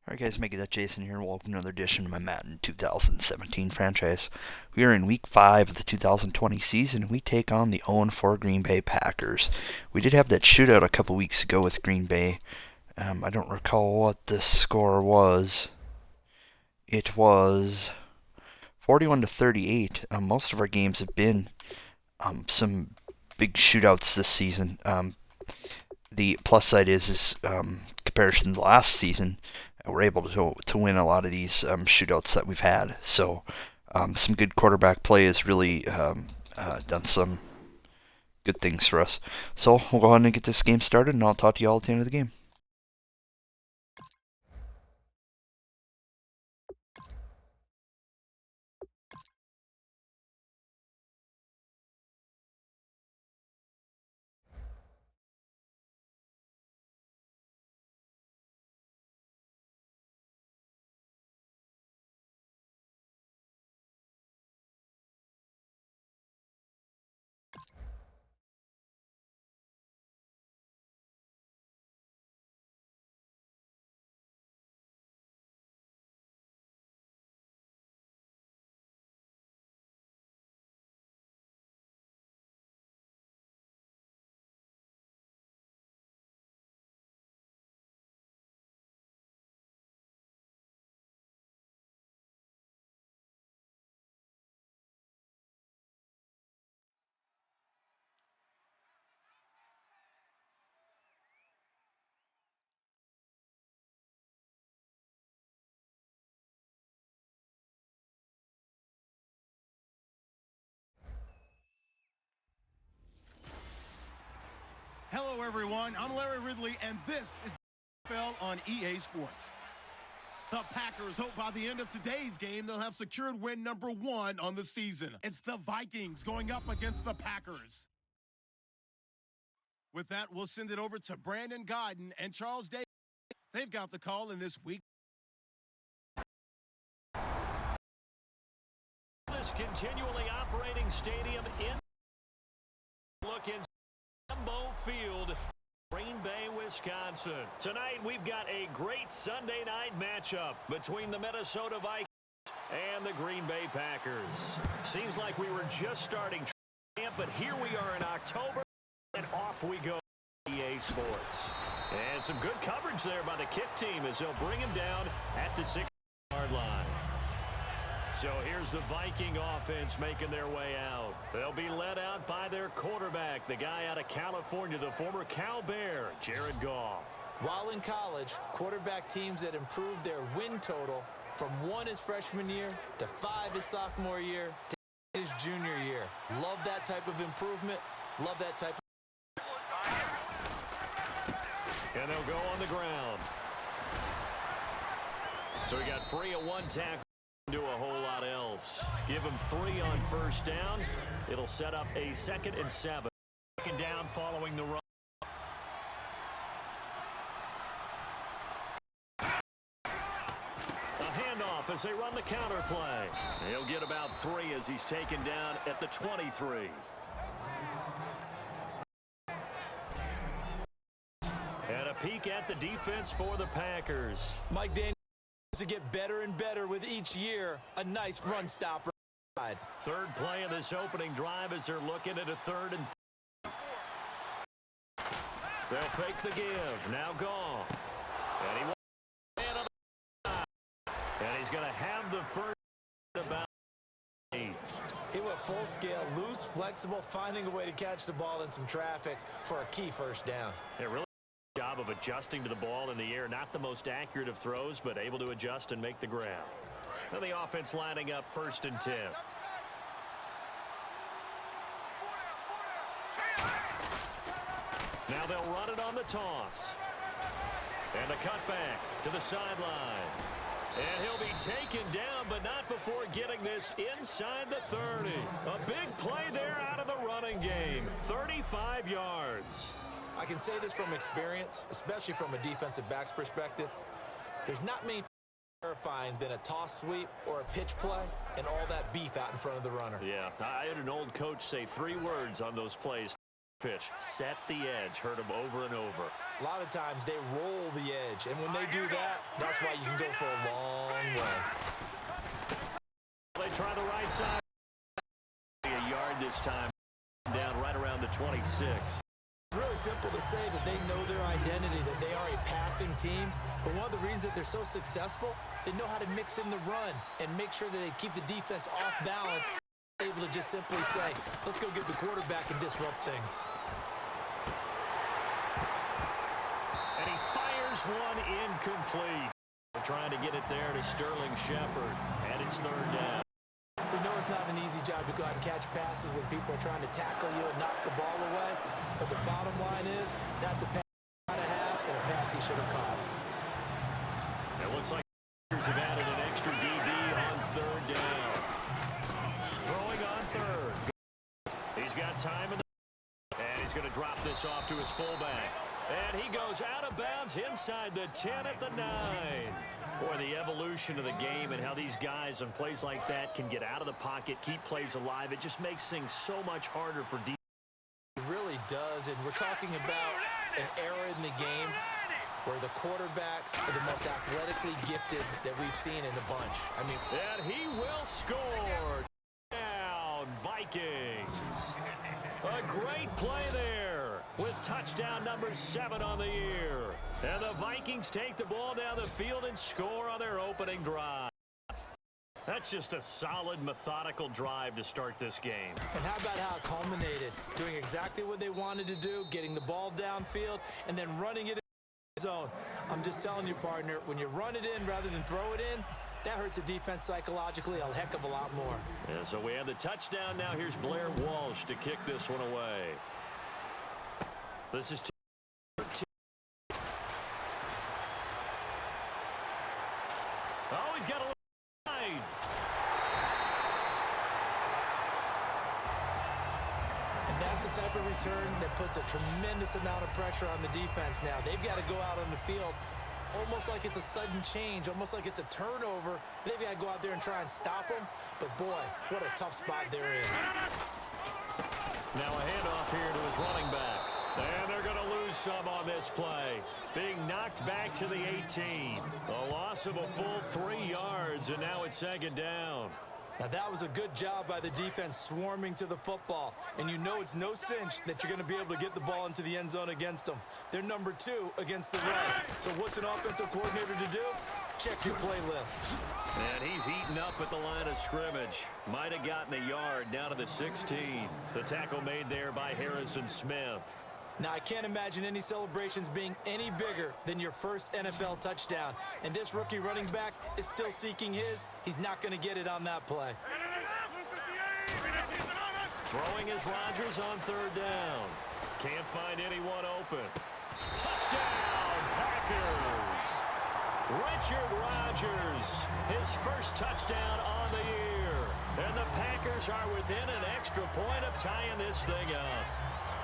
Alright guys, make it Jason here, and welcome to another edition of my Madden 2017 franchise. We are in week 5 of the 2020 season, and we take on the 0-4 Green Bay Packers. We did have that shootout a couple weeks ago with Green Bay. I don't recall what the score was. It was 41-38. Most of our games have been some big shootouts this season. The plus side is comparison to the last season, we're able to win a lot of these shootouts that we've had. So some good quarterback play has really done some good things for us. So we'll go ahead and get this game started, and I'll talk to you all at the end of the game. Hello, everyone. I'm Larry Ridley, and this is the NFL on EA Sports. The Packers hope by the end of today's game they'll have secured win number 1 on the season. It's the Vikings going up against the Packers. With that, we'll send it over to Brandon Godden and Charles Davis. They've got the call in this week. This continually operating stadium in look in Lambeau Field, Green Bay, Wisconsin. Tonight we've got a great Sunday night matchup between the Minnesota Vikings and the Green Bay Packers. Seems like we were just starting camp, but here we are in October, and off we go. EA Sports. And some good coverage there by the kick team as they'll bring him down at the 6-yard line. So here's the Viking offense making their way out. They'll be led out by their quarterback, the guy out of California, the former Cal Bear, Jared Goff. While in college, quarterback teams that improved their win total from 1 his freshman year to 5 his sophomore year to his junior year. Love that type of improvement. Love that type of... And they'll go on the ground. So we got free at 1 tackle. Do a whole lot else. Give him 3 on first down. It'll set up a 2nd and 7. 2nd down following the run. A handoff as they run the counter play. He'll get about 3 as he's taken down at the 23. And a peek at the defense for the Packers. Mike Daniels to get better and better with each year. A nice run stopper. 3rd play of this opening drive as they're looking at a 3rd and 3. They'll fake the give. Now Goff. And he's going to have the first about 8. He went full scale, loose, flexible, finding a way to catch the ball in some traffic for a key first down. It really job of adjusting to the ball in the air. Not the most accurate of throws, but able to adjust and make the grab. And the offense lining up 1st and 10. Now they'll run it on the toss. And a cutback to the sideline. And he'll be taken down, but not before getting this inside the 30. A big play there out of the running game. 35 yards. I can say this from experience, especially from a defensive back's perspective. There's not many terrifying than a toss sweep or a pitch play and all that beef out in front of the runner. Yeah, I had an old coach say 3 words on those plays. pitch. Set the edge. Heard him over and over. A lot of times they roll the edge, and when they do that, that's why you can go for a long way. They try the right side. A yard this time. Down right around the 26. It's really simple to say that they know their identity, that they are a passing team. But one of the reasons that they're so successful, they know how to mix in the run and make sure that they keep the defense off balance. Able to just simply say, let's go get the quarterback and disrupt things. And he fires one incomplete. They're trying to get it there to Sterling Shepard. And it's third down. We know it's not an easy job to go out and catch passes when people are trying to tackle you and knock the ball away. But the bottom line is, that's a pass he should have and a pass he should have caught. It looks like the Packers have added an extra DB on third down. Throwing on third. He's got time in the... And he's going to drop this off to his fullback. And he goes out of bounds inside the 10 at the 9. Boy, the evolution of the game and how these guys on plays like that can get out of the pocket, keep plays alive. It just makes things so much harder for defense. It really does, and we're talking about an era in the game where the quarterbacks are the most athletically gifted that we've seen in a bunch. I mean, and he will score. Down, Vikings. A great play there with touchdown number 7 on the year. And the Vikings take the ball down the field and score on their opening drive. That's just a solid, methodical drive to start this game. And how about how it culminated? Doing exactly what they wanted to do, getting the ball downfield, and then running it in the zone. I'm just telling you, partner, when you run it in rather than throw it in, that hurts a defense psychologically a heck of a lot more. Yeah, so we have the touchdown now. Here's Blair Walsh to kick this one away. This is 2. Oh, he's got a little side. And that's the type of return that puts a tremendous amount of pressure on the defense now. They've got to go out on the field almost like it's a sudden change, almost like it's a turnover. They've got to go out there and try and stop them. But, boy, what a tough spot they're in. Now a handoff here to his running back. And they're going to lose some on this play. Being knocked back to the 18. A loss of a full 3 yards, and now it's second down. Now, that was a good job by the defense swarming to the football. And you know it's no cinch that you're going to be able to get the ball into the end zone against them. They're number 2 against the run. So what's an offensive coordinator to do? Check your playlist. And he's eaten up at the line of scrimmage. Might have gotten a yard down to the 16. The tackle made there by Harrison Smith. Now, I can't imagine any celebrations being any bigger than your first NFL touchdown. And this rookie running back is still seeking his. He's not going to get it on that play. Throwing is Rodgers on third down. Can't find anyone open. Touchdown, Packers! Richard Rodgers, his first touchdown on the year. And the Packers are within an extra point of tying this thing up.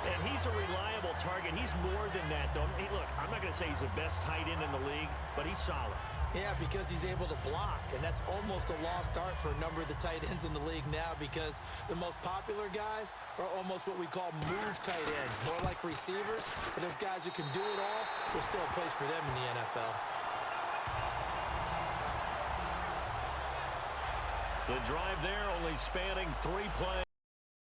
And he's a reliable target. He's more than that, though. Hey, look, I'm not going to say he's the best tight end in the league, but he's solid. Yeah, because he's able to block, and that's almost a lost art for a number of the tight ends in the league now because the most popular guys are almost what we call move tight ends, more like receivers. But those guys who can do it all, there's still a place for them in the NFL. The drive there only spanning 3 plays.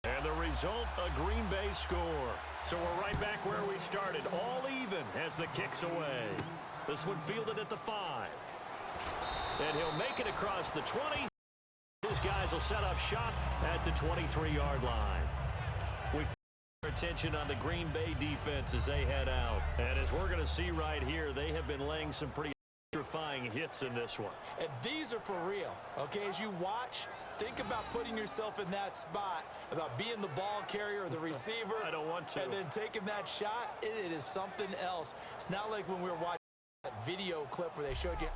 And the result, a Green Bay score. So we're right back where we started, all even as the kick's away. This one fielded at the 5. And he'll make it across the 20. His guys will set up shop at the 23-yard line. We our attention on the Green Bay defense as they head out. And as we're going to see right here, they have been laying some pretty electrifying hits in this one. And these are for real, okay? As you watch, think about putting yourself in that spot, about being the ball carrier or the receiver. I don't want to. And then taking that shot, it is something else. It's not like when we were watching that video clip where they showed you.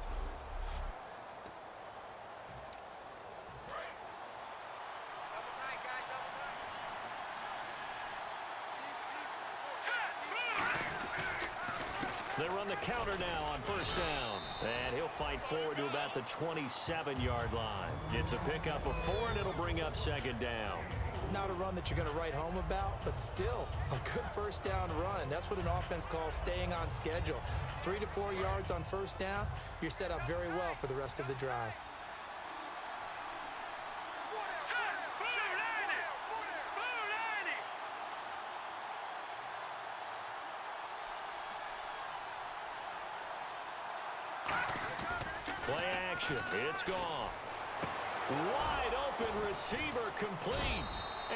They run the counter now on first down. And he'll fight forward to about the 27-yard line. It's a pickup of 4, and it'll bring up second down. not a run that you're going to write home about, but still a good first down run. That's what an offense calls staying on schedule. 3 to 4 yards on first down, you're set up very well for the rest of the drive. Play action. It's gone. Wide open receiver complete.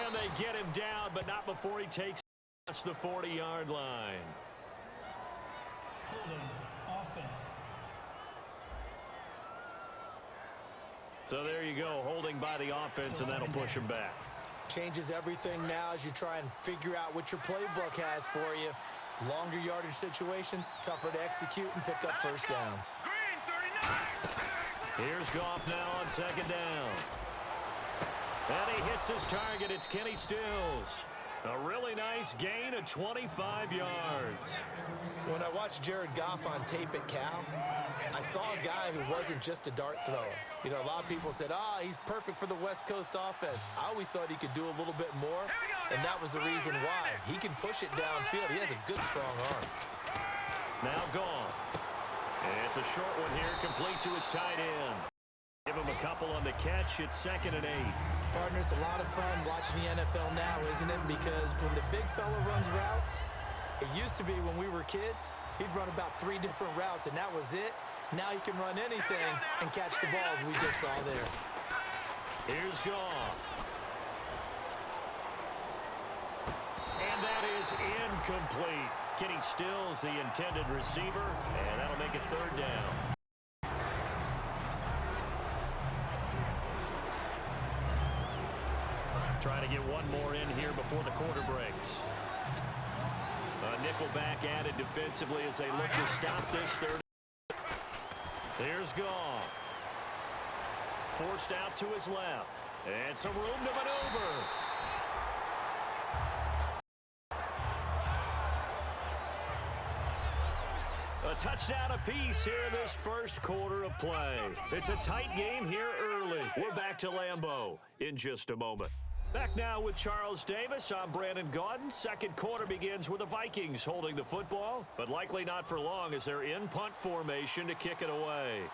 And they get him down, but not before he takes the 40-yard line. Holding offense. So there you go, holding by the offense, and that'll push him back. Changes everything now as you try and figure out what your playbook has for you. Longer yardage situations, tougher to execute and pick up first downs. Here's Goff now on second down. And he hits his target. It's Kenny Stills. A really nice gain of 25 yards. When I watched Jared Goff on tape at Cal, I saw a guy who wasn't just a dart thrower. You know, a lot of people said, he's perfect for the West Coast offense. I always thought he could do a little bit more, and that was the reason why. He can push it downfield. He has a good, strong arm. Now gone. And it's a short one here, complete to his tight end. Give him a couple on the catch. It's 2nd and 8. Partner, it's a lot of fun watching the NFL now, isn't it? Because when the big fella runs routes, it used to be when we were kids, he'd run about 3 different routes, and that was it. Now he can run anything and catch the balls we just saw there. Here's Goff. And that is incomplete. Kenny Stills, the intended receiver, and that'll make it 3rd down. Trying to get one more in here before the quarter breaks. A nickel back added defensively as they look to stop this 3rd. There's Goff. Forced out to his left. And some room to maneuver. A touchdown apiece here in this first quarter of play. It's a tight game here early. We're back to Lambeau in just a moment. Back now with Charles Davis. I'm Brandon Gaudin. Second quarter begins with the Vikings holding the football, but likely not for long as they're in punt formation to kick it away.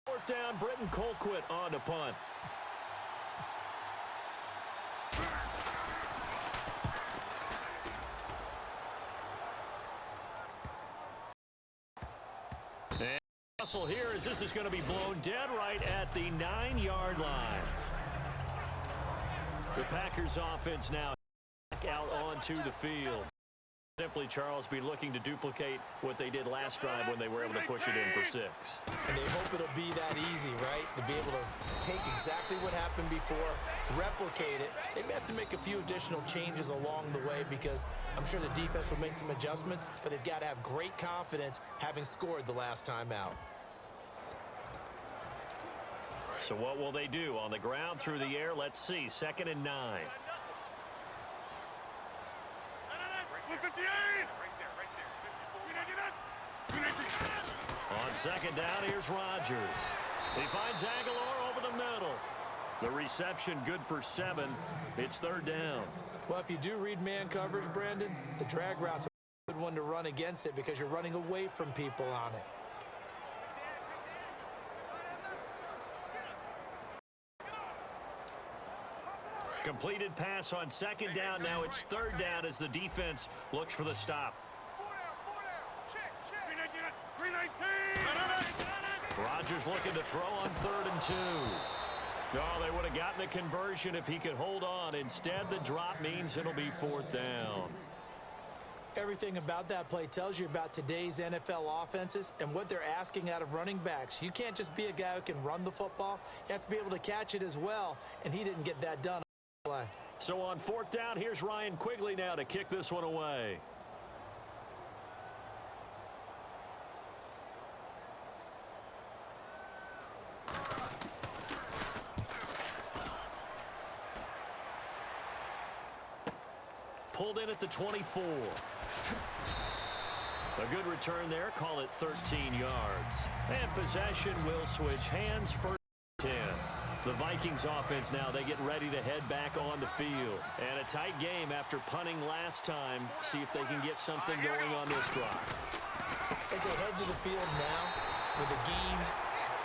4th down, Britton Colquitt on to punt. And hustle here as this is going to be blown dead right at the 9-yard line. The Packers offense now back out onto the field. Simply, Charles, be looking to duplicate what they did last drive when they were able to push it in for 6. And they hope it'll be that easy, right? To be able to take exactly what happened before, replicate it. They may have to make a few additional changes along the way because I'm sure the defense will make some adjustments, but they've got to have great confidence having scored the last time out. So what will they do? On the ground, through the air, let's see. 2nd and 9. On 2nd down, here's Rodgers. He finds Aguilar over the middle. The reception good for 7. It's 3rd down. Well, if you do read man coverage, Brandon, the drag route's a good one to run against it because you're running away from people on it. Completed pass on 2nd down. Now it's 3rd down as the defense looks for the stop. Rodgers looking to throw on 3rd and 2. Oh, they would have gotten the conversion if he could hold on. Instead, the drop means it'll be 4th down. Everything about that play tells you about today's NFL offenses and what they're asking out of running backs. You can't just be a guy who can run the football. You have to be able to catch it as well, and he didn't get that done. Play. So on 4th down, here's Ryan Quigley now to kick this one away. Pulled in at the 24. A good return there. Call it 13 yards. And possession will switch hands for 10. The Vikings offense now, they get ready to head back on the field. And a tight game after punting last time. See if they can get something going on this drive. As they head to the field now, with the game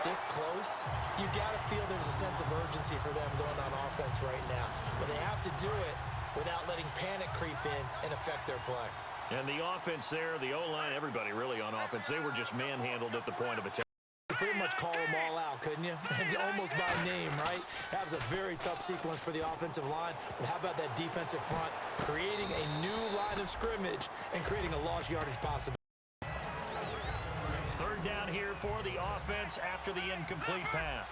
this close, you got to feel there's a sense of urgency for them going on offense right now. But they have to do it without letting panic creep in and affect their play. And the offense there, the O-line, everybody really on offense, they were just manhandled at the point of attack. You pretty much call them all out, couldn't you? Almost by name, right? That was a very tough sequence for the offensive line. But how about that defensive front creating a new line of scrimmage and creating a lost yardage possibility? Third down here for the offense after the incomplete pass.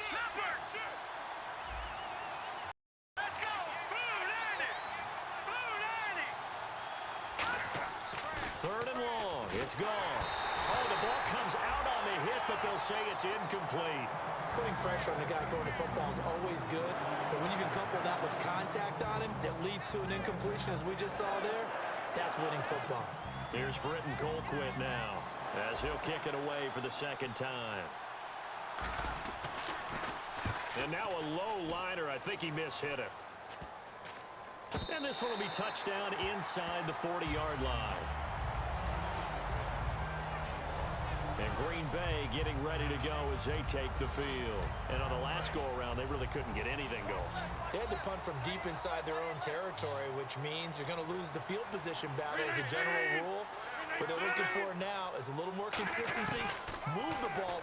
Third and long. It's gone. Oh, the ball comes out on the hit, but they'll say it's incomplete. Putting pressure on the guy throwing the football is always good, but when you can couple that with contact on him that leads to an incompletion, as we just saw there, that's winning football. Here's Britton Colquitt now, as he'll kick it away for the second time. And now a low liner. I think he mishit it. And this one will be touchdown inside the 40-yard line. And Green Bay getting ready to go as they take the field. And on the last go-around, they really couldn't get anything going. They had to punt from deep inside their own territory, which means you're going to lose the field position battle as a general rule. What they're looking for now is a little more consistency, move the ball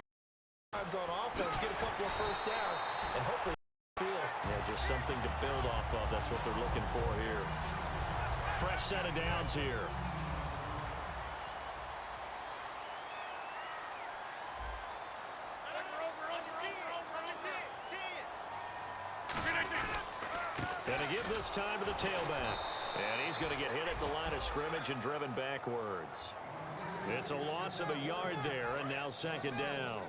times on offense, get a couple of first downs, and hopefully field. Yeah, just something to build off of. That's what they're looking for here. Fresh set of downs here. Gonna give this time to the tailback. And he's going to get hit at the line of scrimmage and driven backwards. It's a loss of a yard there, and now second down.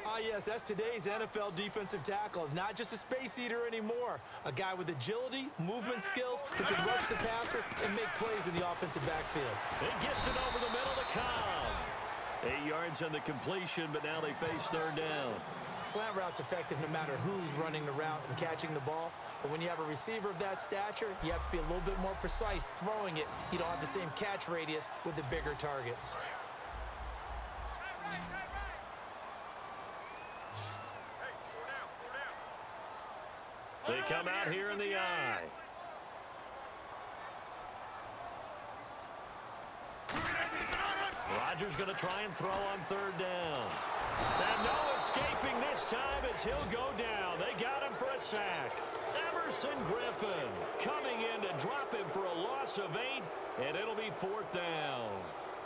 Ah, yes, that's today's NFL defensive tackle. Not just a space eater anymore. A guy with agility, movement skills, who can rush the passer and make plays in the offensive backfield. It gets it over the middle to Cobb. 8 yards on the completion, but now they face third down. Slant route's effective no matter who's running the route and catching the ball. But when you have a receiver of that stature, you have to be a little bit more precise throwing it. You don't have the same catch radius with the bigger targets. They come out here in the eye. Rodgers going to try and throw on third down. And no escaping this time as he'll go down. They got him for a sack. Emerson Griffin coming in to drop him for a loss of 8, and it'll be fourth down.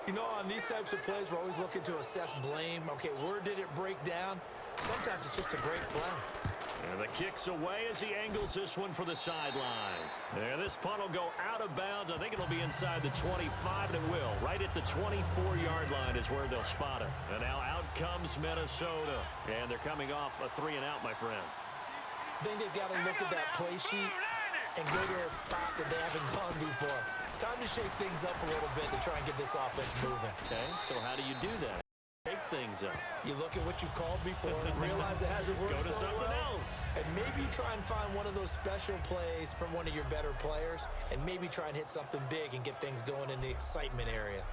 You know, on these types of plays, we're always looking to assess blame. Okay, where did it break down? Sometimes it's just a great play. And the kick's away as he angles this one for the sideline. And this punt will go out of bounds. I think it'll be inside the 25, and it will. Right at the 24-yard line is where they'll spot it. And now out comes Minnesota. And they're coming off a 3-and-out, my friend. I think they've got to look at that play sheet and go to a spot that they haven't gone before. Time to shake things up a little bit to try and get this offense moving. Okay, so how do you do that? Shake things up. You look at what you called before and realize it hasn't worked Go to so something well. else. And maybe you try and find one of those special plays from one of your better players and maybe try and hit something big and get things going in the excitement area.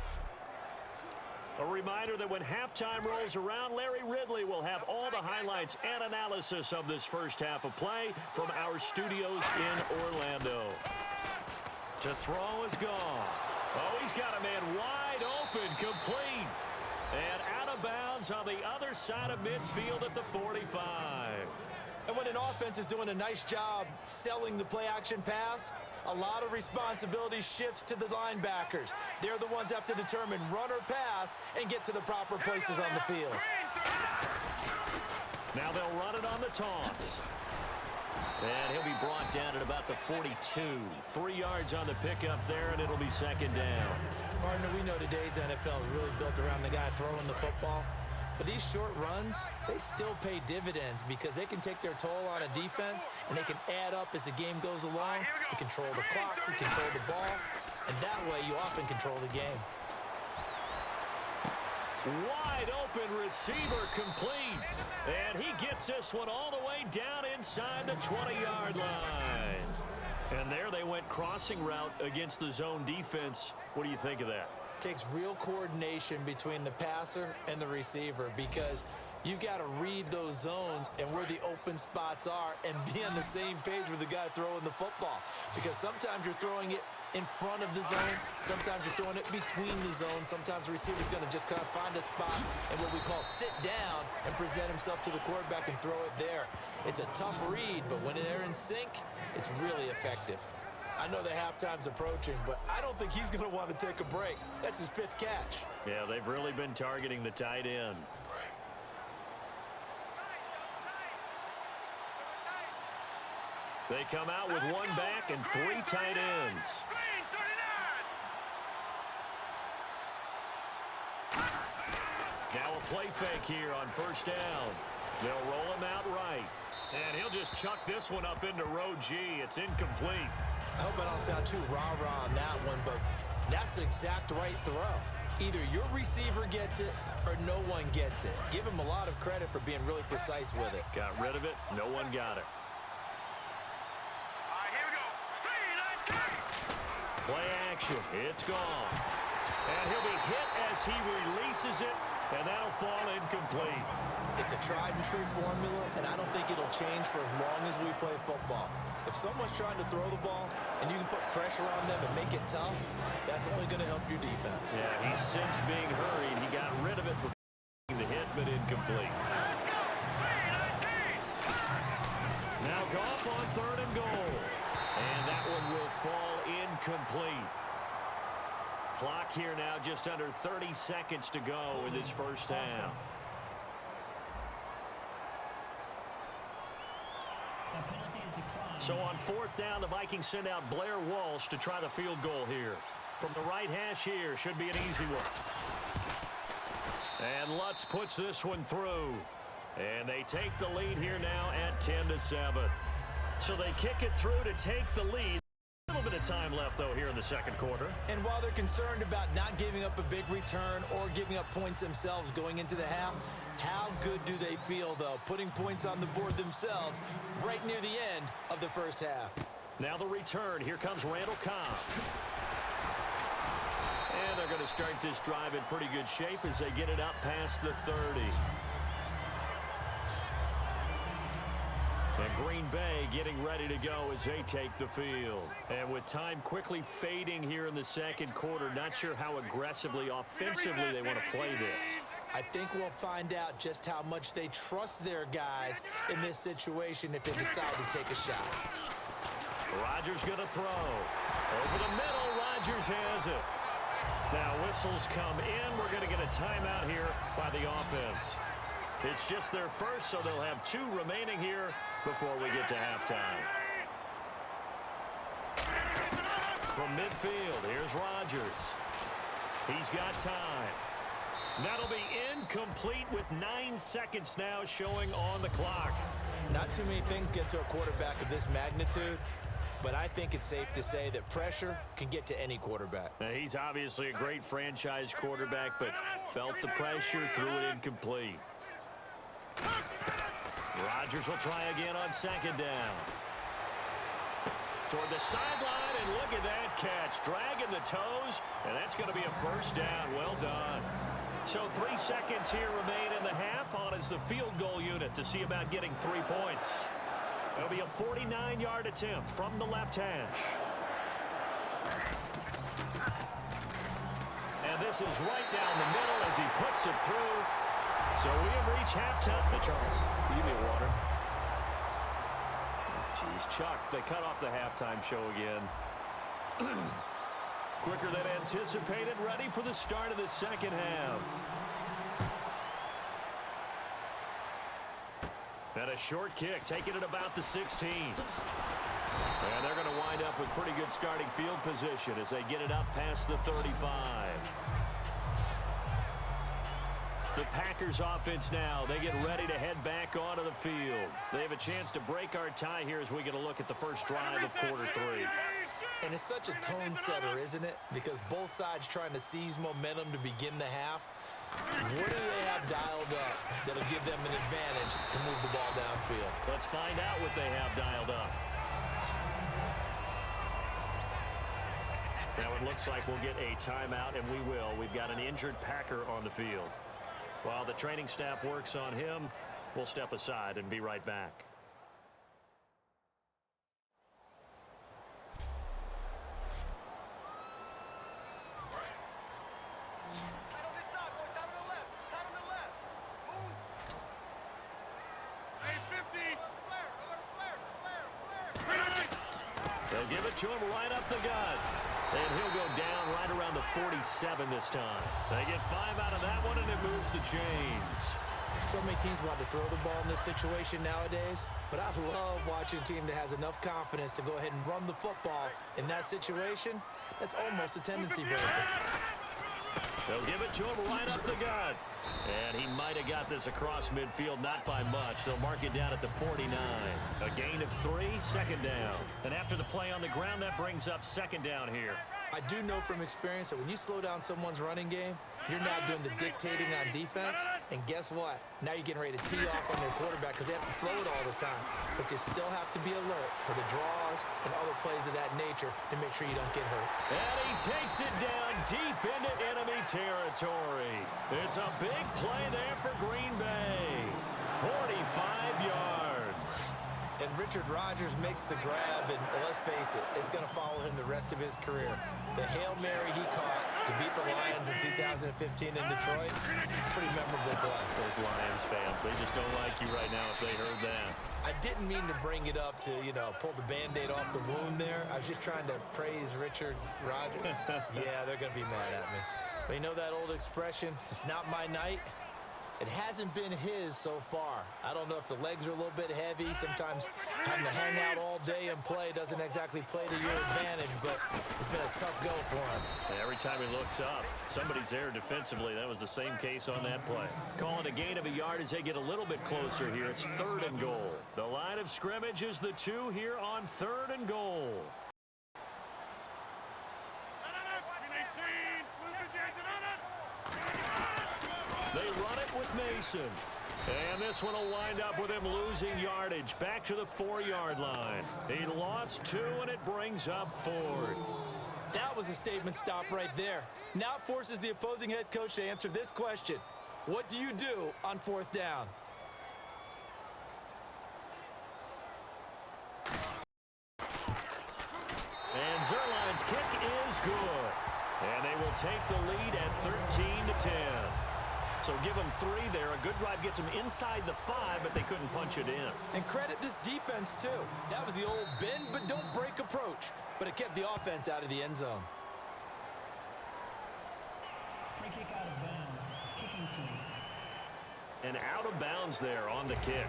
A reminder that when halftime rolls around, Larry Ridley will have all the highlights and analysis of this first half of play from our studios in Orlando. To throw is gone. Oh, he's got a man wide open, complete. And out of bounds on the other side of midfield at the 45. And when an offense is doing a nice job selling the play-action pass, a lot of responsibility shifts to the linebackers. They're the ones that have to determine run or pass and get to the proper places on the field. Now they'll run it on the toss. And he'll be brought down at about the 42. 3 yards on the pickup there, and it'll be second down. Partner, we know today's NFL is really built around the guy throwing the football. But these short runs, they still pay dividends because they can take their toll on a defense and they can add up as the game goes along. You control the clock, you control the ball, and that way you often control the game. Wide open receiver complete. And he gets this one all the way down inside the 20-yard line. And there they went crossing route against the zone defense. What do you think of that? Takes real coordination between the passer and the receiver because you've got to read those zones and where the open spots are and be on the same page with the guy throwing the football. Because sometimes you're throwing it in front of the zone. Sometimes you're throwing it between the zones. Sometimes the receiver's going to just kind of find a spot and what we call sit down and present himself to the quarterback and throw it there. It's a tough read, but when they're in sync, it's really effective. I know the halftime's approaching, but I don't think he's going to want to take a break. That's his 5th catch. Yeah, they've really been targeting the tight end. They come out with one back and 3 tight ends. Now a play fake here on first down. They'll roll him out right. And he'll just chuck this one up into row G. It's incomplete. I hope I don't sound too rah-rah on that one, but that's the exact right throw. Either your receiver gets it or no one gets it. Give him a lot of credit for being really precise with it. Got rid of it. No one got it. Play action. It's gone. And he'll be hit as he releases it, and that'll fall incomplete. It's a tried-and-true formula, and I don't think it'll change for as long as we play football. If someone's trying to throw the ball and you can put pressure on them and make it tough, that's only going to help your defense. Yeah, he's since being hurried. He got rid of it before the hit, but incomplete. Now Goff on 3rd and goal. And that one will fall incomplete. Clock here now just under 30 seconds to go in this first half. So on 4th down, the Vikings send out Blair Walsh to try the field goal here. From the right hash here, should be an easy one. And Lutz puts this one through. And they take the lead here now at 10-7. So they kick it through to take the lead. A little bit of time left, though, here in the second quarter. And while they're concerned about not giving up a big return or giving up points themselves going into the half, how good do they feel, though, putting points on the board themselves right near the end of the first half? Now the return. Here comes Randall Cobb. And they're going to start this drive in pretty good shape as they get it up past the 30. And Green Bay getting ready to go as they take the field. And with time quickly fading here in the second quarter, not sure how aggressively, offensively they want to play this. I think we'll find out just how much they trust their guys in this situation if they decide to take a shot. Rodgers going to throw. Over the middle, Rodgers has it. Now whistles come in. We're going to get a timeout here by the offense. It's just their first, so they'll have 2 remaining here before we get to halftime. From midfield, here's Rodgers. He's got time. That'll be incomplete with 9 seconds now showing on the clock. Not too many things get to a quarterback of this magnitude, but I think it's safe to say that pressure can get to any quarterback. Now, he's obviously a great franchise quarterback, but felt the pressure, threw it incomplete. Rodgers will try again on 2nd down. Toward the sideline, and look at that catch. Dragging the toes, and that's going to be a first down. Well done. So 3 seconds here remain in the half. On is the field goal unit to see about getting 3 points. It'll be a 49-yard attempt from the left hash. And this is right down the middle as he puts it through. So we have reached halftime. Hey, Charles, give me a water. Jeez, Chuck, they cut off the halftime show again. Quicker than anticipated, ready for the start of the second half. And a short kick, taking it about the 16. And they're going to wind up with pretty good starting field position as they get it up past the 35. The Packers offense now, they get ready to head back onto the field. They have a chance to break our tie here as we get a look at the first drive of quarter 3. And it's such a tone setter, isn't it? Because both sides trying to seize momentum to begin the half. What do they have dialed up that'll give them an advantage to move the ball downfield? Let's find out what they have dialed up. Now it looks like we'll get a timeout, and we will. We've got an injured Packer on the field. While the training staff works on him, we'll step aside and be right back. They'll give it to him right up the gut. And he'll go down right around the 47 this time. They get 5 out of that one, and it moves the chains. So many teams want to throw the ball in this situation nowadays, but I love watching a team that has enough confidence to go ahead and run the football in that situation. That's almost a tendency breaker. They'll give it to him right up the gut. And he might have got this across midfield, not by much. They'll mark it down at the 49. A gain of 3, second down. And after the play on the ground, that brings up second down here. I do know from experience that when you slow down someone's running game, you're now doing the dictating on defense. And guess what? Now you're getting ready to tee off on their quarterback because they have to throw it all the time. But you still have to be alert for the draws and other plays of that nature to make sure you don't get hurt. And he takes it down deep into enemy territory. It's a big play there for Green Bay. 45 yards. And Richard Rodgers makes the grab, and let's face it, it's going to follow him the rest of his career. The Hail Mary he caught to beat the Lions in 2015 in Detroit, pretty memorable play. Those Lions fans, they just don't like you right now if they heard that. I didn't mean to bring it up to, pull the Band-Aid off the wound there. I was just trying to praise Richard Rodgers. Yeah, they're going to be mad at me. But you know that old expression, it's not my night? It hasn't been his so far. I don't know if the legs are a little bit heavy. Sometimes having to hang out all day and play doesn't exactly play to your advantage, but it's been a tough go for him. Every time he looks up, somebody's there defensively. That was the same case on that play. Calling a gain of a yard as they get a little bit closer here. It's 3rd and goal. The line of scrimmage is the 2 here on 3rd and goal. They run it with Mason. And this one will wind up with him losing yardage back to the 4-yard line. He lost 2, and it brings up 4th. That was a statement stop right there. Now it forces the opposing head coach to answer this question. What do you do on 4th down? And Zerline's kick is good. And they will take the lead at 13-10. So give them 3 there. A good drive gets them inside the 5, but they couldn't punch it in. And credit this defense, too. That was the old bend but don't break approach. But it kept the offense out of the end zone. Free kick out of bounds. Kicking team. And out of bounds there on the kick.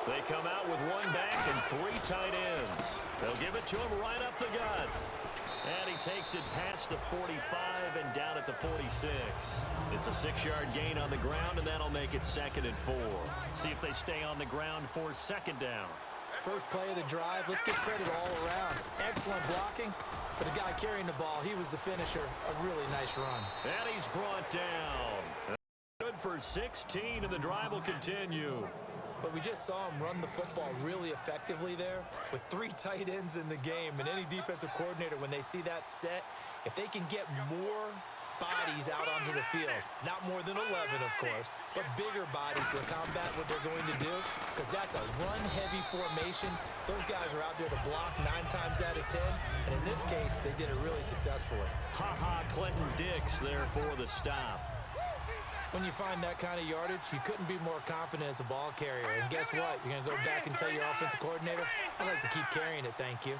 They come out with 1 back and 3 tight ends. They'll give it to him right up the gut. And he takes it past the 45 and down at the 46. It's a 6-yard gain on the ground, and that'll make it 2nd and 4. See if they stay on the ground for 2nd down. First play of the drive, let's give credit all around. Excellent blocking. For the guy carrying the ball, he was the finisher. A really nice run. And he's brought down. Good for 16, and the drive will continue. But we just saw him run the football really effectively there with 3 tight ends in the game. And any defensive coordinator, when they see that set, if they can get more bodies out onto the field, not more than 11, of course, but bigger bodies to combat what they're going to do, because that's a run-heavy formation. Those guys are out there to block 9 times out of 10, and in this case, they did it really successfully. Ha-ha, Clinton Dix there for the stop. When you find that kind of yardage, you couldn't be more confident as a ball carrier. And guess what? You're going to go back and tell your offensive coordinator, I'd like to keep carrying it, thank you.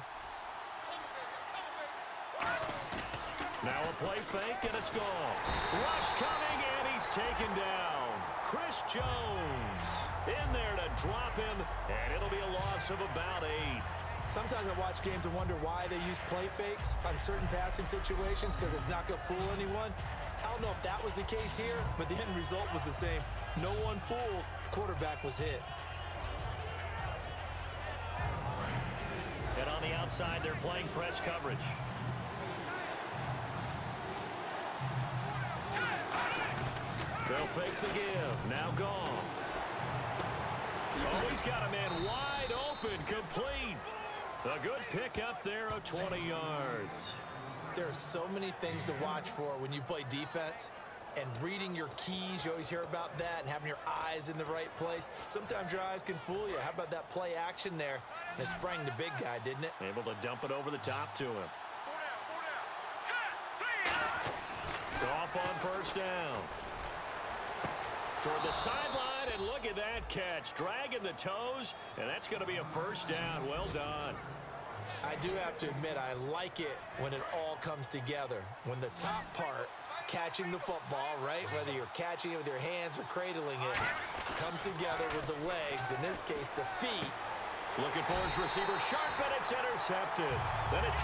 Now a play fake, and it's gone. Rush coming, and he's taken down. Chris Jones in there to drop him, and it'll be a loss of about 8. Sometimes I watch games and wonder why they use play fakes on certain passing situations, because it's not going to fool anyone. I don't know if that was the case here, but the end result was the same. No one fooled. Quarterback was hit. And on the outside, outside. They're playing press coverage. They'll fake the give. Now Goff. Oh, he's got a man wide open, complete. A good pick up there of 20 yards. There are so many things to watch for when you play defense. And reading your keys, you always hear about that, and having your eyes in the right place. Sometimes your eyes can fool you. How about that play action there? It sprang the big guy, didn't it? Able to dump it over the top to him. Off on first down. Toward the sideline, and look at that catch. Dragging the toes, and that's going to be a first down. Well done. I do have to admit, I like it when it all comes together. When the top part, catching the football, right, whether you're catching it with your hands or cradling it, comes together with the legs, in this case, the feet. Looking for his receiver, sharp, and it's intercepted. Then it's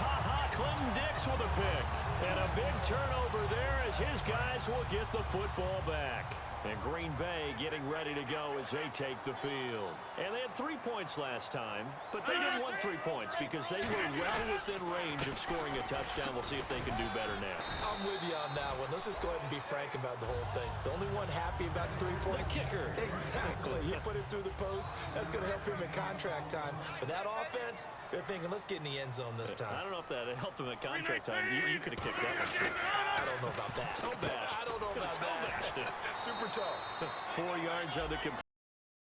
Clinton Dix with a pick. And a big turnover there as his guys will get the football back. And Green Bay getting ready to go as they take the field. And they had 3 points last time, but they didn't want 3 points because they were well within range of scoring a touchdown. We'll see if they can do better now. I'm with you on that one. Let's just go ahead and be frank about the whole thing. The only one happy about the 3-point kicker. Exactly. He put it through the post. That's going to help him in contract time. But that offense, they're thinking, let's get in the end zone this time. I don't know if that helped him at contract time. You could have kicked that one. I don't know about that. Toe bash. I don't know about that. Super toe. 4 yards on the complete.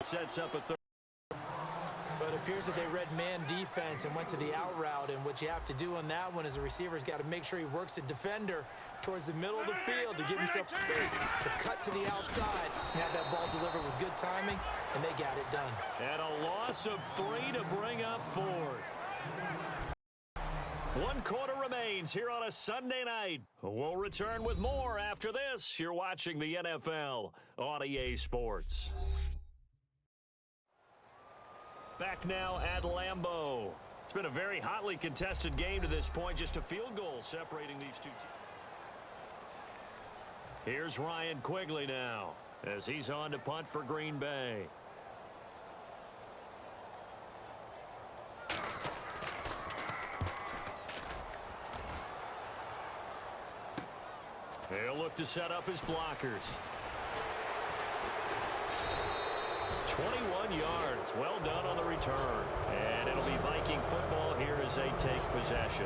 Sets up a third. But it appears that they read man defense and went to the out route, and what you have to do on that one is the receiver's got to make sure he works the defender towards the middle of the field to give himself space to cut to the outside and have that ball delivered with good timing, and they got it done. And a loss of 3 to bring up 4th. 1 quarter remains here on a Sunday night. We'll return with more after this. You're watching the NFL on EA Sports. Back now at Lambeau. It's been a very hotly contested game to this point. Just a field goal separating these two teams. Here's Ryan Quigley now as he's on to punt for Green Bay. He'll look to set up his blockers. 21 yards. Well done on the return. And it'll be Viking football here as they take possession.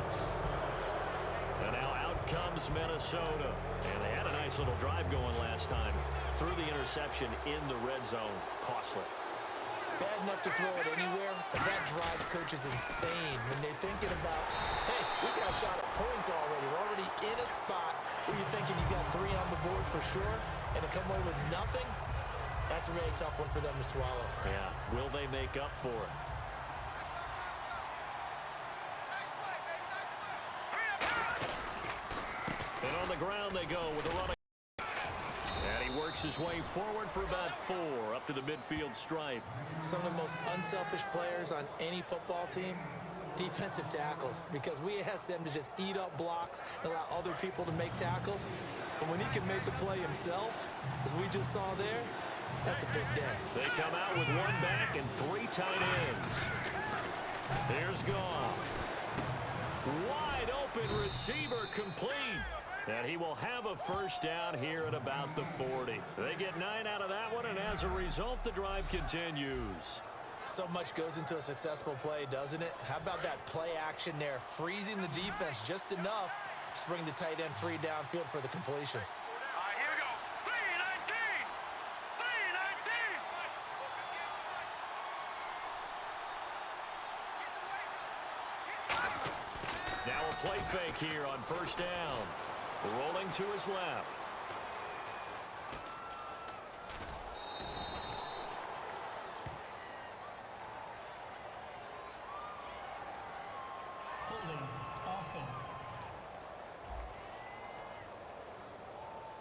And now out comes Minnesota. And they had a nice little drive going last time. Threw the interception in the red zone. Costly. Bad enough to throw it anywhere, but that drives coaches insane when they're thinking about, hey, we got a shot at points already. We're already in a spot where you're thinking you got 3 on the board for sure, and to come away with nothing, that's a really tough one for them to swallow. Yeah, will they make up for it? And on the ground they go with a running. And he works his way forward for about 4 up to the midfield stripe. Some of the most unselfish players on any football team, defensive tackles, because we ask them to just eat up blocks and allow other people to make tackles. But when he can make the play himself, as we just saw there, that's a big day. They come out with 1 back and 3 tight ends. Here's Goff. Wide open receiver complete. And he will have a first down here at about the 40. They get 9 out of that one, and as a result, the drive continues. So much goes into a successful play, doesn't it? How about that play action there, freezing the defense just enough to bring the tight end free downfield for the completion. All right, here we go. 3-19! 3-19! Now a play fake here on first down. Rolling to his left. Holding offense.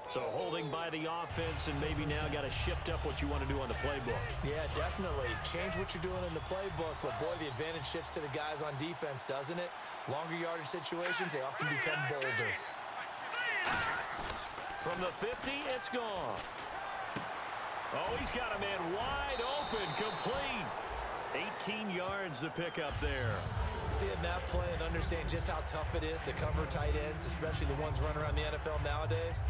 So holding by the offense, and maybe now got to shift up what you want to do on the playbook. Yeah, definitely. Change what you're doing in the playbook, but boy, the advantage shifts to the guys on defense, doesn't it? Longer yardage situations, they often become bolder. From the 50, it's Goff. Oh, he's got a man wide open, complete. 18 yards to pick up there. Seeing that play and understanding just how tough it is to cover tight ends, especially the ones running around the NFL nowadays,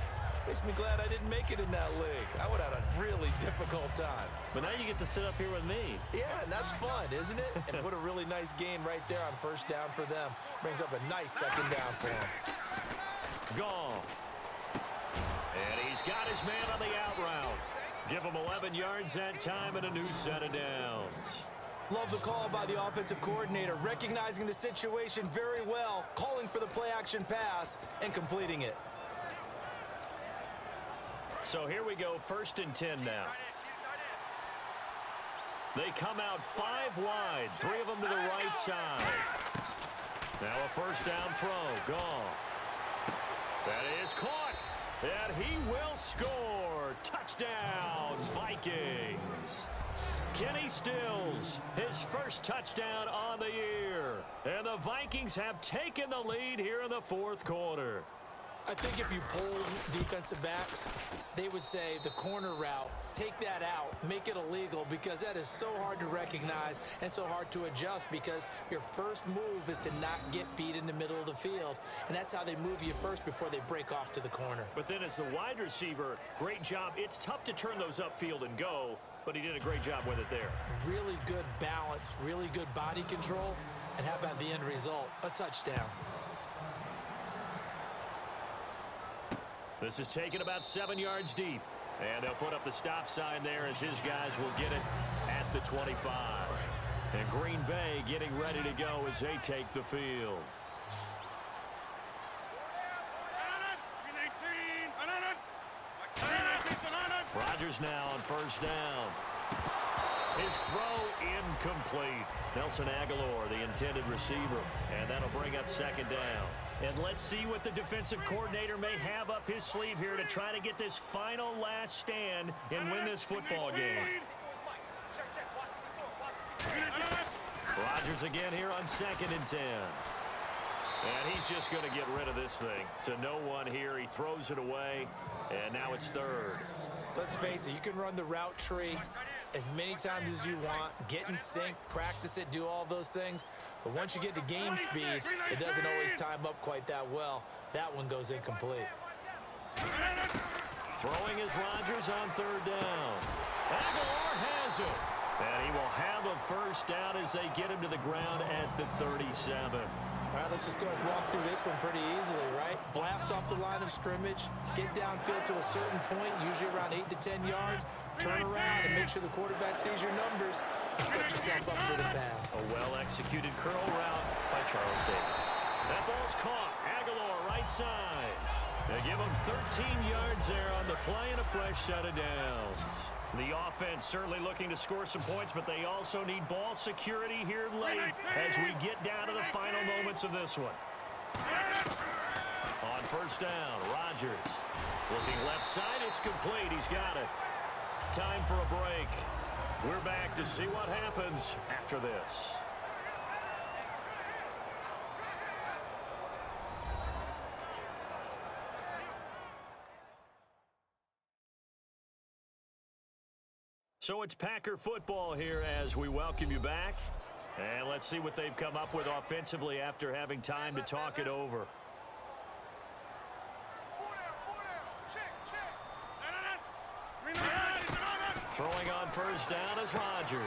makes me glad I didn't make it in that league. I would have had a really difficult time. But now you get to sit up here with me. Yeah, and that's fun, isn't it? And what a really nice gain right there on first down for them. Brings up a nice second down for them. Goff. And he's got his man on the out route. Give him 11 yards that time and a new set of downs. Love the call by the offensive coordinator, recognizing the situation very well, calling for the play-action pass, and completing it. So here we go, 1st and 10 now. They come out 5 wide, 3 of them to the right side. Now a first down throw, Goff. That is caught, and he will score. Touchdown, Vikings. Kenny Stills, his first touchdown on the year. And the Vikings have taken the lead here in the 4th quarter. I think if you polled defensive backs, they would say the corner route, take that out, make it illegal, because that is so hard to recognize and so hard to adjust, because your first move is to not get beat in the middle of the field, and that's how they move you first before they break off to the corner. But then as the wide receiver, great job. It's tough to turn those upfield and go, but he did a great job with it there. Really good balance, really good body control, and how about the end result? A touchdown. This is taken about 7 yards deep. And they'll put up the stop sign there as his guys will get it at the 25. And Green Bay getting ready to go as they take the field. Rodgers now on first down. His throw incomplete. Nelson Aguilar, the intended receiver. And that'll bring up 2nd down. And let's see what the defensive coordinator may have up his sleeve here to try to get this final last stand and win this football game. Rodgers again here on 2nd and 10. And he's just going to get rid of this thing. To no one here. He throws it away. And now it's 3rd. Let's face it, you can run the route tree as many times as you want, get in sync, practice it, do all those things. But once you get to game speed, it doesn't always time up quite that well. That one goes incomplete. Throwing is Rodgers on 3rd down. Aguilar has it. And he will have a first down as they get him to the ground at the 37. All right, let's just go ahead and walk through this one pretty easily, right? Blast off the line of scrimmage, get downfield to a certain point, usually around 8 to 10 yards, turn around and make sure the quarterback sees your numbers and set yourself up for the pass. A well-executed curl route by Charles Davis. That ball's caught. Aguilar right side. They give him 13 yards there on the play and a fresh set of downs. The offense certainly looking to score some points, but they also need ball security here late as we get down to the final moments of this one. On first down, Rodgers. Looking left side, it's complete. He's got it. Time for a break. We're back to see what happens after this. So it's Packer football here as we welcome you back. And let's see what they've come up with offensively after having time to talk it over. Throwing on first down is Rodgers.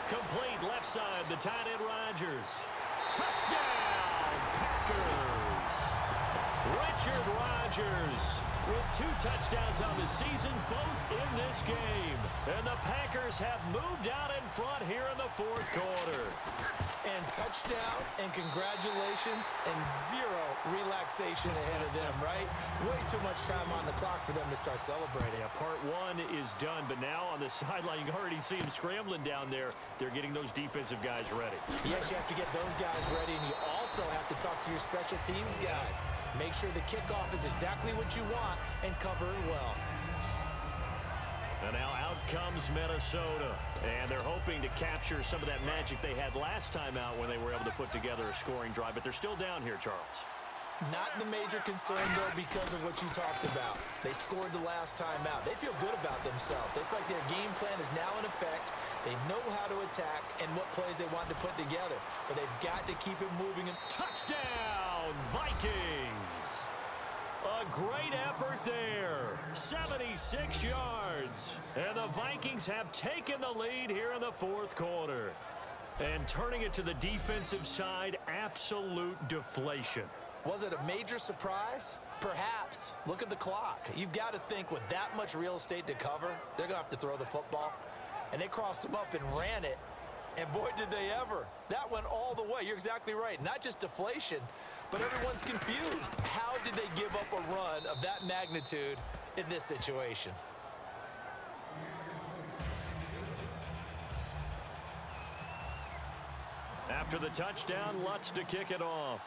Complete left side, the tight end Rodgers. Touchdown, Packers! Richard Rodgers with 2 touchdowns on the season, both in this game. And the Packers have moved out in front here in the 4th quarter. And touchdown, and congratulations, and 0 relaxation ahead of them, right? Way too much time on the clock for them to start celebrating. Yeah, part 1 is done, but now on the sideline, you can already see them scrambling down there. They're getting those defensive guys ready. Yes, you have to get those guys ready, and you also have to talk to your special teams guys. Make sure the kickoff is exactly what you want and cover it well. And now out comes Minnesota, and they're hoping to capture some of that magic they had last time out when they were able to put together a scoring drive, but they're still down here, Charles. Not the major concern, though, because of what you talked about. They scored the last time out. They feel good about themselves. They feel like their game plan is now in effect. They know how to attack and what plays they want to put together, but they've got to keep it moving. Touchdown, Vikings! A great effort there. 76 yards. And the Vikings have taken the lead here in the fourth quarter. And turning it to the defensive side, absolute deflation. Was it a major surprise? Perhaps. Look at the clock. You've got to think with that much real estate to cover, they're going to have to throw the football. And they crossed him up and ran it. And boy, did they ever. That went all the way. You're exactly right. Not just deflation, but everyone's confused. How did they give up a run of that magnitude in this situation? After the touchdown, Lutz to kick it off.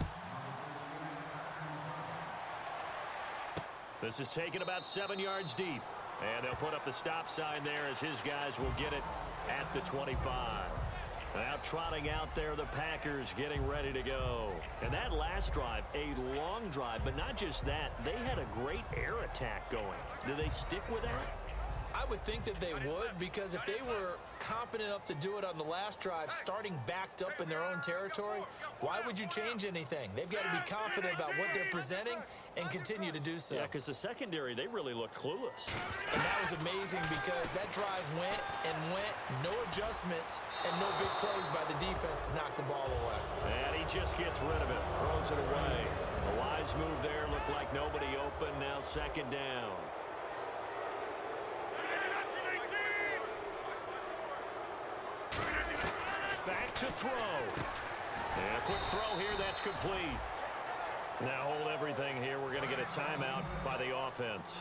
This is taken about 7 yards deep. And they'll put up the stop sign there as his guys will get it at the 25. Now trotting out there, the Packers getting ready to go. And that last drive, a long drive, but not just that. They had a great air attack going. Do they stick with that? I would think that they would, because if they were competent enough to do it on the last drive, starting backed up in their own territory, why would you change anything? They've got to be confident about what they're presenting and continue to do so. Yeah, because the secondary, they really looked clueless. And that was amazing because that drive went and went, no adjustments, and no big plays by the defense to knock the ball away. And he just gets rid of it, throws it away. A wise move there, looked like nobody open, now second down. Back to throw. And a quick throw here, that's complete. Now hold everything here. We're going to get a timeout by the offense.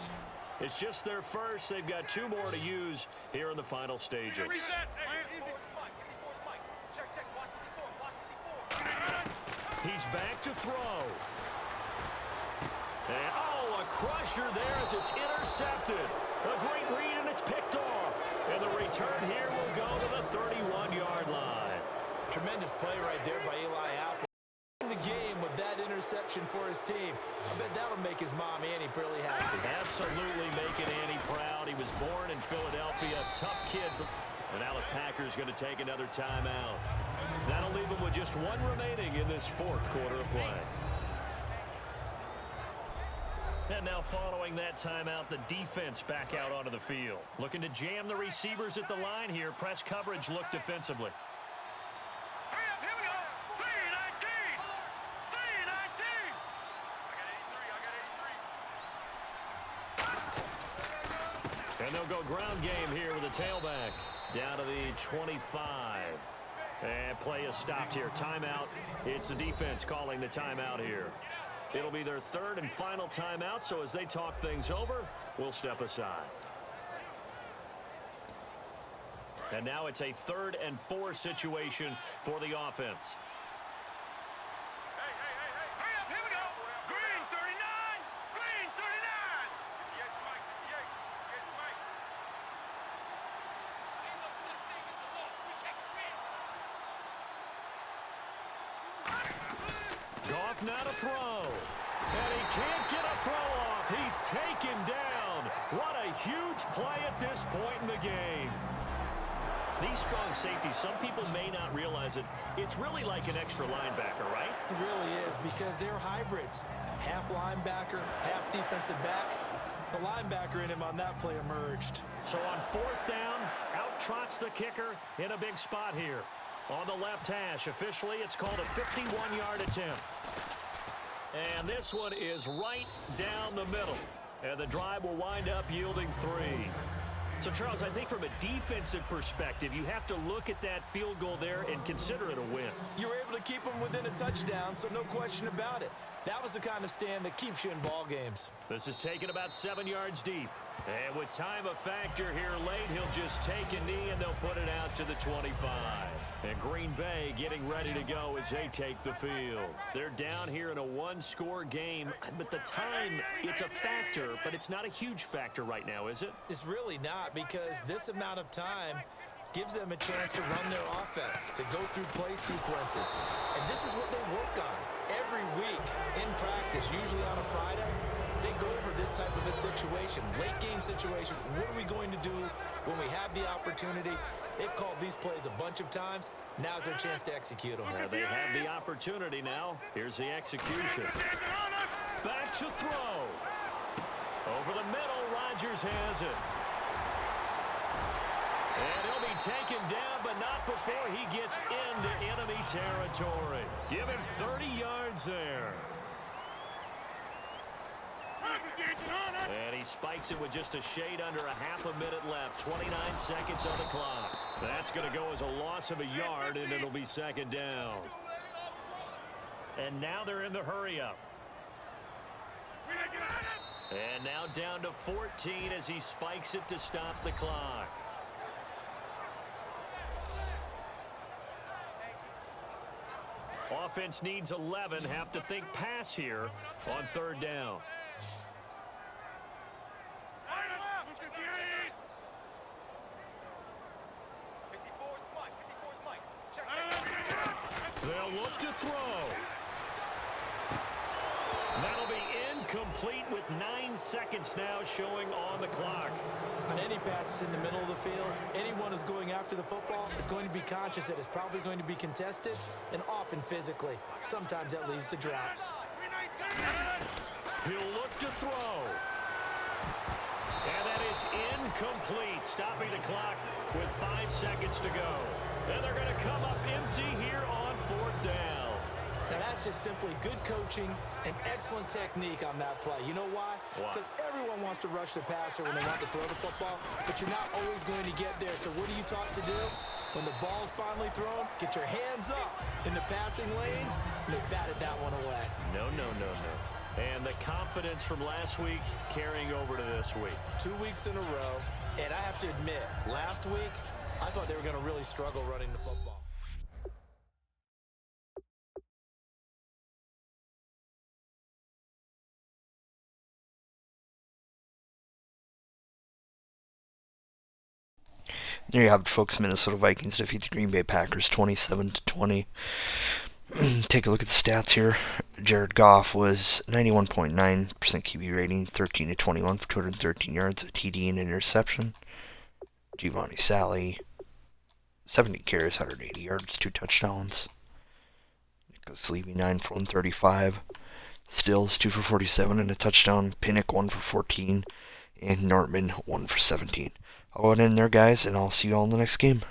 It's just their first. They've got 2 more to use here in the final stages. He's back to throw. And, oh, a crusher there as it's intercepted. A great read, and it's picked off. And the return here will go to the 31-yard line. Tremendous play right there by Eli Apple. In the game with that interception for his team. I bet that'll make his mom, Annie, really happy. Absolutely making Annie proud. He was born in Philadelphia. Tough kid. And now the Packers going to take another timeout. That'll leave them with just 1 remaining in this fourth quarter of play. And now following that timeout, the defense back out onto the field. Looking to jam the receivers at the line here. Press coverage look defensively. Hurry up, here we go. 319. 319. I got 83. I got 83. And they'll go ground game here with a tailback. Down to the 25. And play is stopped here. Timeout. It's the defense calling the timeout here. It'll be their 3rd and final timeout, so as they talk things over, we'll step aside. And now it's a 3rd and 4 situation for the offense. Hey, hurry up, here we go. Green 39. Green 39. 58 Mike, 58. Goff now to throw. And he can't get a throw off. He's taken down. What a huge play at this point in the game. These strong safeties, some people may not realize it. It's really like an extra linebacker, right? It really is, because they're hybrids. Half linebacker, half defensive back. The linebacker in him on that play emerged. So on 4th down, out trots the kicker in a big spot here. On the left hash, officially, it's called a 51-yard attempt. And this one is right down the middle. And the drive will wind up yielding 3. So, Charles, I think from a defensive perspective, you have to look at that field goal there and consider it a win. You were able to keep them within a touchdown, so no question about it. That was the kind of stand that keeps you in ball games. This is taken about 7 yards deep. And with time a factor here late, he'll just take a knee and they'll put it out to the 25. And Green Bay getting ready to go as they take the field. They're down here in a 1-score game, but the time, it's a factor, but it's not a huge factor right now, is it? It's really not, because this amount of time, gives them a chance to run their offense, to go through play sequences. And this is what they work on every week in practice, usually on a Friday. They go over this type of a situation, late game situation. What are we going to do when we have the opportunity? They've called these plays a bunch of times. Now's their chance to execute them. They have the opportunity now. Here's the execution. Back to throw. Over the middle, Rodgers has it. And he'll be taken down, but not before he gets into enemy territory. Give him 30 yards there. And he spikes it with just a shade under a half a minute left. 29 seconds on the clock. That's going to go as a loss of a yard, and it'll be second down. And now they're in the hurry-up. And now down to 14 as he spikes it to stop the clock. Offense needs 11. Have to think pass here on third down. They'll look to throw. That'll be incomplete with 9 seconds now showing on the clock. On any passes in the middle of the field, anyone who's going after the football is going to be conscious that it's probably going to be contested and often physically. Sometimes that leads to drops. He'll look to throw. And that is incomplete, stopping the clock with 5 seconds to go. And they're going to come up empty here on fourth down. Now, that's just simply good coaching and excellent technique on that play. You know why? Because everyone wants to rush the passer when they want to throw the football, but you're not always going to get there. So what are you taught to do? When the ball's finally thrown, get your hands up in the passing lanes, and they batted that one away. No. And the confidence from last week carrying over to this week. 2 weeks in a row, and I have to admit, last week, I thought they were going to really struggle running the football. There you have it, folks. Minnesota Vikings defeat the Green Bay Packers 27-20. Take a look at the stats here. Jared Goff was 91.9% QB rating, 13-21 for 213 yards, a TD and interception. Giovanni Sally, 70 carries, 180 yards, 2 touchdowns. Nicholas Levy, 9 for 135. Stills, 2 for 47 and a touchdown. Pinnock, 1 for 14. And Nortman, 1 for 17. I'll go in there, guys, and I'll see you all in the next game.